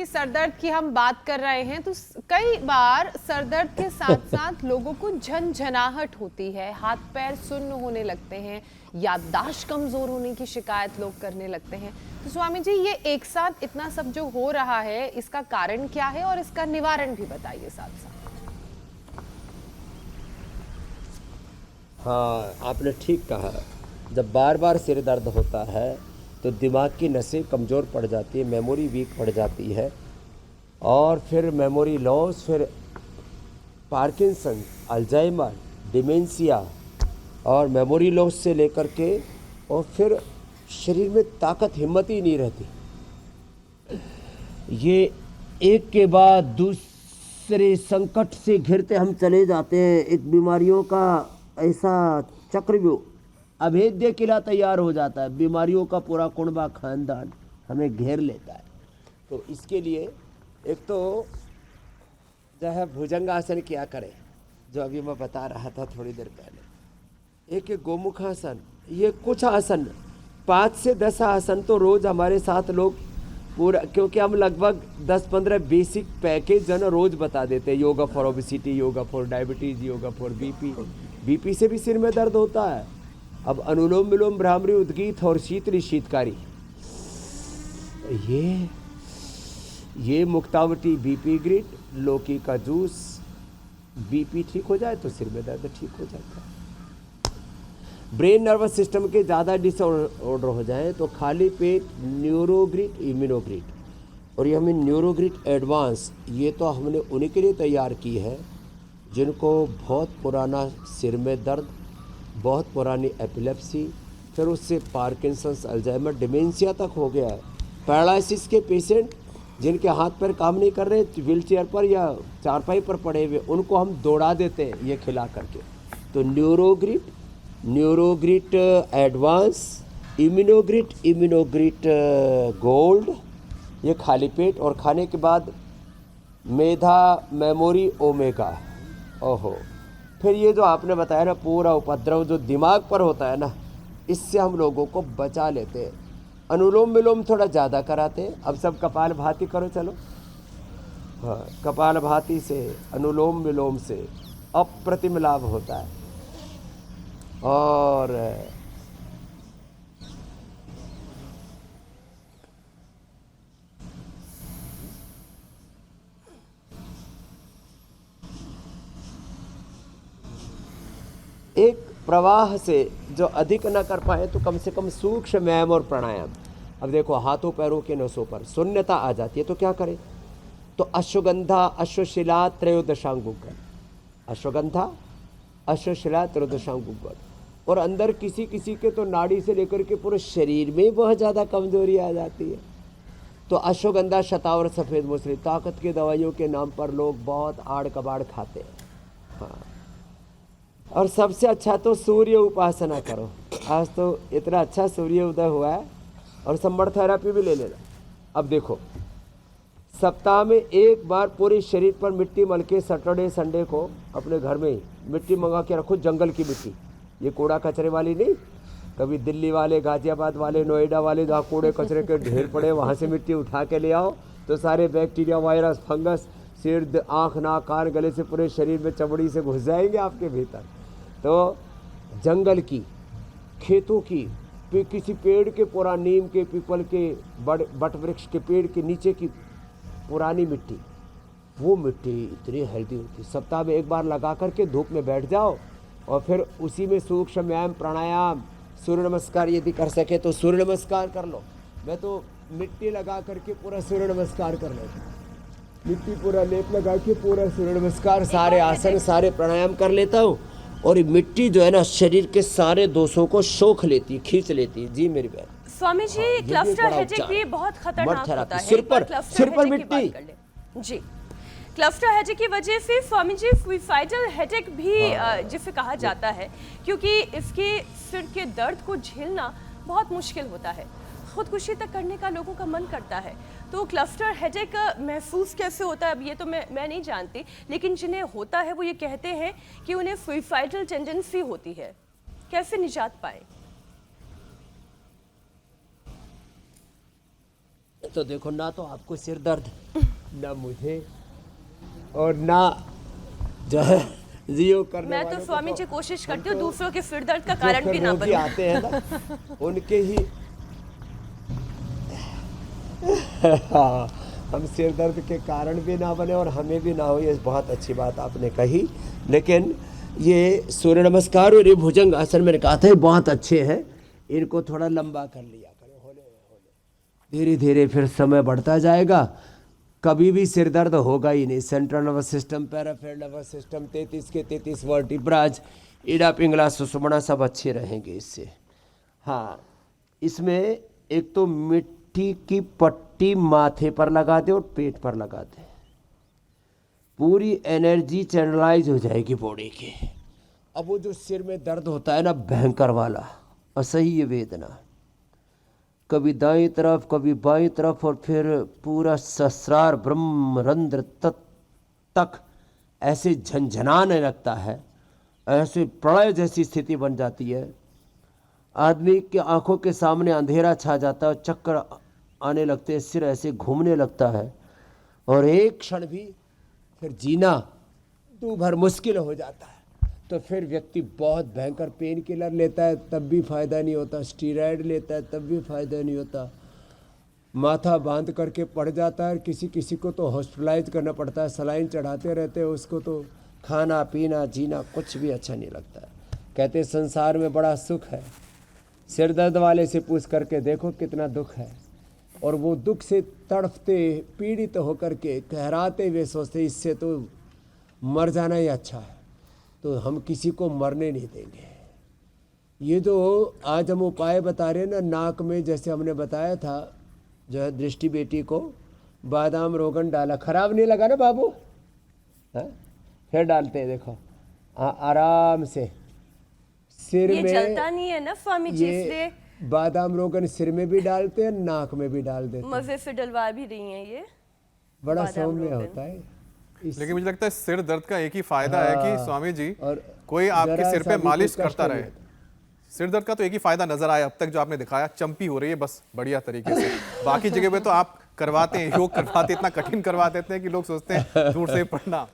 क्योंकि सरदर्द की हम बात कर रहे हैं, तो कई बार सरदर्द के साथ साथ लोगों को झनझनाहट होती है, हाथ पैर सुन्न होने लगते हैं, याददाश्त कमजोर होने की शिकायत लोग करने लगते हैं। तो स्वामी जी, ये एक साथ इतना सब जो हो रहा है, इसका कारण क्या है और इसका निवारण भी बताइए साथ साथ। हाँ, आपने ठीक कहा। जब बार बार सिर दर्द होता है तो दिमाग की नसें कमज़ोर पड़ जाती है, मेमोरी वीक पड़ जाती है, और फिर मेमोरी लॉस, फिर पार्किंसन, अल्जाइमर, डिमेंशिया, और मेमोरी लॉस से लेकर के और फिर शरीर में ताकत, हिम्मत ही नहीं रहती। ये एक के बाद दूसरे संकट से घिरते हम चले जाते हैं। एक बीमारियों का ऐसा चक्रव्यूह, अभेद्य किला तैयार हो जाता है। बीमारियों का पूरा कुनबा खानदान हमें घेर लेता है। तो इसके लिए एक तो जो है भुजंगासन किया करें, जो अभी मैं बता रहा था थोड़ी देर पहले। एक गोमुखासन, ये कुछ आसन, 5 से 10 आसन तो रोज़ हमारे साथ लोग पूरा, क्योंकि हम लगभग 10-15 बेसिक पैकेज जो है ना रोज़ बता देते हैं। Yoga for obesity, yoga for diabetes, yoga for BP से भी सिर में दर्द होता है। अब अनुलोम विलोम, भ्रामरी, उद्गीत और शीतली शीतकारी, ये मुक्तावटी बीपी ग्रिट, लौकी का जूस, बीपी ठीक हो जाए तो सिर में दर्द ठीक हो जाता है। ब्रेन नर्वस सिस्टम के ज़्यादा डिसऑर्डर हो जाए तो खाली पेट न्यूरोग्रिट, इम्यूनोग्रिट, और ये हमें न्यूरोग्रिट एडवांस, ये तो हमने उन्हीं के लिए तैयार की है जिनको बहुत पुराना सिर में दर्द, बहुत पुरानी एपिलेप्सी, फिर उससे पार्किंसंस, अल्जाइमर, डिमेंशिया तक हो गया है। पैरालिसिस के पेशेंट जिनके हाथ पैर काम नहीं कर रहे, व्हील चेयर पर या चारपाई पर पड़े हुए, उनको हम दौड़ा देते हैं ये खिला करके। तो न्यूरोग्रिट एडवांस, इम्यूनोग्रिट गोल्ड, ये खाली पेट, और खाने के बाद मेधा, मेमोरी, ओमेगा। ओहो, फिर ये जो आपने बताया ना पूरा उपद्रव जो दिमाग पर होता है ना, इससे हम लोगों को बचा लेते हैं। अनुलोम विलोम थोड़ा ज़्यादा कराते हैं। अब सब कपाल भाती करो, चलो। हाँ, कपाल भाती से, अनुलोम विलोम से अप्रतिम लाभ होता है। और एक प्रवाह से जो अधिक न कर पाए तो कम से कम सूक्ष्म व्यायाम और प्राणायाम। अब देखो, हाथों पैरों के नसों पर शून्यता आ जाती है तो क्या करें? तो अश्वगंधा, अश्वशिला, त्रयोदशांगुगल, अश्वगंधा, अश्वशिला, त्रयोदशांगुगल। और अंदर किसी किसी के तो नाड़ी से लेकर के पूरे शरीर में बहुत ज़्यादा कमजोरी आ जाती है। तो अश्वगंधा, शतावर, सफ़ेद मूसली, ताकत की दवाइयों के नाम पर लोग बहुत आड़ कबाड़ खाते हैं। हाँ, और सबसे अच्छा तो सूर्य उपासना करो। आज तो इतना अच्छा सूर्य उदय हुआ है, और संबड़ थेरेपी भी ले लेना। अब देखो, सप्ताह में एक बार पूरे शरीर पर मिट्टी मल के सैटरडे संडे को अपने घर में ही मिट्टी मंगा के रखो, जंगल की मिट्टी, ये कूड़ा कचरे वाली नहीं। कभी दिल्ली वाले, गाजियाबाद वाले, नोएडा वाले जहाँ कूड़े कचरे के ढेर पड़े, वहाँ से मिट्टी उठा के ले आओ तो सारे बैक्टीरिया, वायरस, फंगस सिर, आँख, नाक, कान, गले से पूरे शरीर में चमड़ी से घुस जाएंगे आपके भीतर। तो जंगल की, खेतों की, किसी पेड़ के, पूरा नीम के, पीपल के, बट वृक्ष के पेड़ के नीचे की पुरानी मिट्टी, वो मिट्टी इतनी हेल्दी होती। सप्ताह में एक बार लगा करके धूप में बैठ जाओ, और फिर उसी में सूक्ष्म व्यायाम, प्राणायाम, सूर्य नमस्कार यदि कर सके तो सूर्य नमस्कार कर लो। मैं तो मिट्टी लगा करके पूरा सूर्य नमस्कार कर लेता हूँ। मिट्टी पूरा लेप लगा के पूरा सूर्य नमस्कार, सारे आसन, सारे प्राणायाम कर लेता हूँ। और ये मिट्टी जो है ना शरीर के सारे दोषों को सोख लेती है, खींच लेती है। जी मेरी बहन। स्वामी जी, हाँ, क्लस्टर हेडेक भी बहुत खतरनाक होता है। सिर पर मिट्टी। जी, क्लस्टर हेडेक की वजह से स्वामी जी सुइसाइडल हेडेक भी जिसे कहा जाता है, क्योंकि इसके सिर के दर्द को झेलना बहुत मुश्किल होता है, खुदकुशी तक करने का लोगों का मन करता है। तो क्लस्टर हेडेक महसूस कैसे होता है, अब ये तो मैं नहीं जानती, लेकिन जिन्हें होता है वो ये कहते हैं कि उन्हें सुइसाइडल टेंडेंसी होती है। कैसे निजात पाए? तो देखो ना तो आपको सिर दर्द, ना मुझे, और ना जो है योग करने मैं तो वालों को स्वामी जी कोशिश करती हूँ तो दूसरों के सिर दर्द का जो कारण फिर भी ना रोगी बनूं। आते हैं ना उनके ही हाँ, हम सिर दर्द के कारण भी ना बने और हमें भी ना हो, ये बहुत अच्छी बात आपने कही। लेकिन ये सूर्य नमस्कार और ये भुजंग आसन मैंने कहा था ये बहुत अच्छे हैं, इनको थोड़ा लंबा कर लिया करो, होले धीरे धीरे फिर समय बढ़ता जाएगा, कभी भी सिर दर्द होगा ही नहीं। Central nervous system, peripheral nervous system, 33 के 33 वर्टिब्राज, इडा पिंगला सुषुम्ना सब अच्छे रहेंगे इससे। हाँ, इसमें एक तो मिट्टी की पट्टी माथे पर लगा दे और पेट पर लगा दे, पूरी एनर्जी चैनलाइज हो जाएगी बॉडी की। अब वो जो सिर में दर्द होता है ना भयंकर वाला, असह्य वेदना, कभी दाईं तरफ कभी बाईं तरफ, और फिर पूरा सहस्रार ब्रह्मरंध्र तक ऐसे झंझनाने लगता है, ऐसे प्रलय जैसी स्थिति बन जाती है। आदमी की आंखों के सामने अंधेरा छा जाता है, चक्कर आने लगते हैं, सिर ऐसे घूमने लगता है, और एक क्षण भी फिर जीना दूभर मुश्किल हो जाता है। तो फिर व्यक्ति बहुत भयंकर पेन किलर लेता है तब भी फ़ायदा नहीं होता, स्टीरॉयड लेता है तब भी फ़ायदा नहीं होता, माथा बांध करके पड़ जाता है, किसी किसी को तो हॉस्पिटलाइज करना पड़ता है, सलाइन चढ़ाते रहते हैं उसको, तो खाना पीना जीना कुछ भी अच्छा नहीं लगता है। कहते हैं संसार में बड़ा सुख है, सिर दर्द वाले से पूछ करके देखो कितना दुख है, और वो दुख से तड़फते पीड़ित होकर के कहराते हुए सोचते इससे तो मर जाना ही अच्छा है, तो हम किसी को मरने नहीं देंगे। ये जो आज हम उपाय बता रहे हैं ना, नाक में जैसे हमने बताया था जो है दृष्टि बेटी को बादाम रोगन डाला, खराब नहीं लगा ना बाबू? हाँ? फिर डालते हैं देखो, आराम से सिर ये में, जलता नहीं है ना स्वामी जी, इसलिए ये बादाम रोगन सिर में भी डालते हैं, नाक में भी डाल देते हैं, मजे से डलवा भी रही हैं ये। बड़ा बादाम सौम्य रोगन। होता है। लेकिन मुझे लगता है सिर दर्द का एक ही फायदा है कि स्वामी जी और कोई आपके जरा सिर सा पे भी मालिश कोई कष्ट करता नहीं रहे। होता। सिर दर्द का तो एक ही फायदा नजर आया अब तक जो आपने दिखाया, चंपी हो रही है बस बढ़िया तरीके से। बाकी जगह पे तो आप करवाते हैं, योग करवाते, इतना कठिन करवा देते हैं कि लोग सोचते हैं दूर से पढ़ना।